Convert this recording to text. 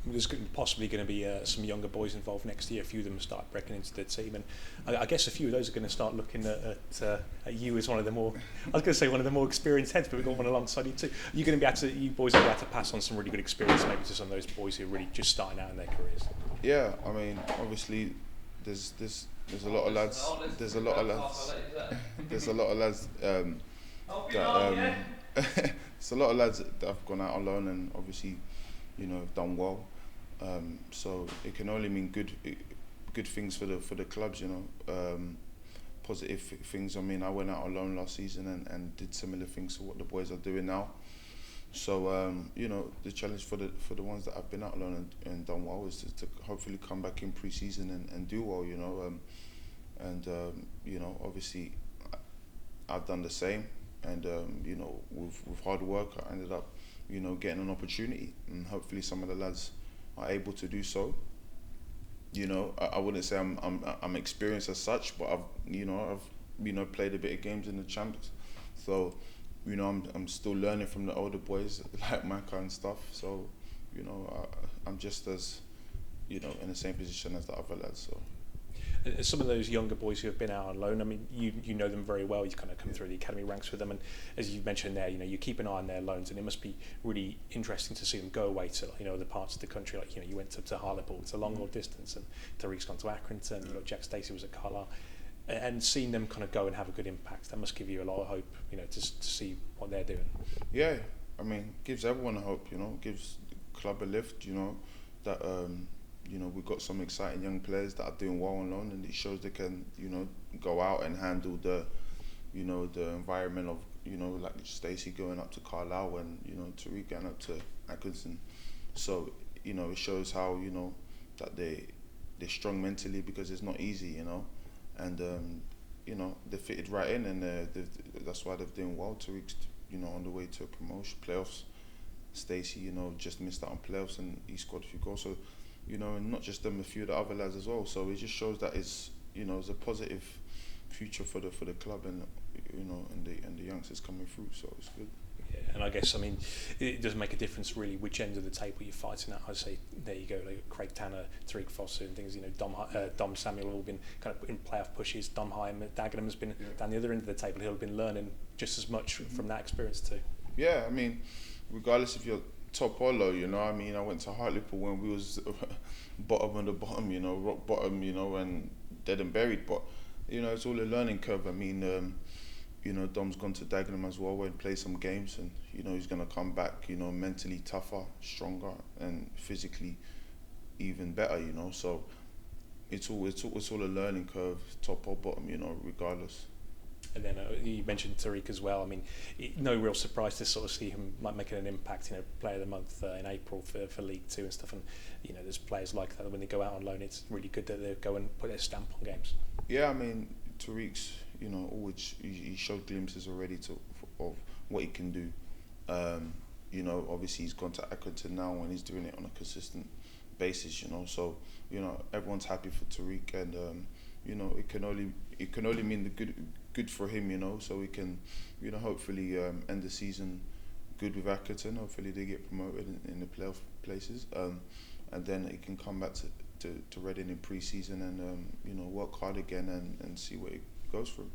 there's possibly going to be some younger boys involved next year. A few of them start breaking into the team, and I guess a few of those are going to start looking at you as one of the more, I was going to say one of the more experienced heads, but we've got one alongside you too. You're going to be able to, you boys are going to be able to pass on some really good experience maybe to some of those boys who are really just starting out in their careers. Yeah, I mean, obviously, there's a lot of lads. There's a lot of lads. There's a lot of lads that there's a lot of lads that have gone out on loan and obviously, have done well. So it can only mean good things for the clubs. Positive things. I mean, I went out on loan last season and did similar things to what the boys are doing now. So the challenge for the ones that have been out alone and done well is to hopefully come back in pre-season and do well. Obviously I've done the same, and with hard work I ended up getting an opportunity, and hopefully some of the lads are able to do so. I wouldn't say I'm experienced as such, but I've played a bit of games in the champs, so. I'm still learning from the older boys like my kind of stuff. So, I'm just as, in the same position as the other lads. So. And some of those younger boys who have been out on loan, I mean, you know them very well. You've kind of come through the academy ranks with them, and as you mentioned there, you keep an eye on their loans, and it must be really interesting to see them go away to other parts of the country. Like you went to Hartlepool, it's a long old distance, and Tariq's gone to Accrington. Jack Stacey was at Carlisle. And seeing them kind of go and have a good impact, that must give you a lot of hope, to see what they're doing. Yeah, I mean, gives everyone a hope, gives the club a lift, that we've got some exciting young players that are doing well on loan, and it shows they can, go out and handle the environment of, like Stacey going up to Carlisle and, Tariq going up to Accrington. So, it shows how, that they're strong mentally, because it's not easy, and they fitted right in, and that's why they're doing well. Tariq's, on the way to a promotion, playoffs. Stacey, just missed out on playoffs, and he scored a few goals. So, and not just them, a few of the other lads as well. So it just shows that it's a positive future for the club, and and the youngsters coming through. So it's good. Yeah, and I guess, it does make a difference really which end of the table you're fighting at. I'd say there you go, like Craig Tanner, Tariq Foster and things, Dom Samuel have all been kind of in playoff pushes. Dom Dagenham has been down the other end of the table. He'll have been learning just as much from that experience too. Yeah, I mean, regardless if you're top or low, I went to Hartlepool when we was bottom of the bottom, rock bottom, and dead and buried. But, it's all a learning curve. I mean, Dom's gone to Dagenham as well and play some games, and he's going to come back, mentally tougher, stronger, and physically even better. So it's all a learning curve, top or bottom, regardless. And then you mentioned Tariq as well. I mean, no real surprise to sort of see him making an impact. Player of the month in April for League Two and stuff. And there's players like that when they go out on loan. It's really good that they go and put their stamp on games. Yeah, I mean, Tariq's always he showed glimpses already of what he can do. Obviously he's gone to Accrington now and he's doing it on a consistent basis. So everyone's happy for Tariq, and it can only mean the good for him. So we can hopefully end the season good with Accrington. Hopefully they get promoted in the playoff places, and then he can come back to Reading in pre-season and work hard again and see what it goes through.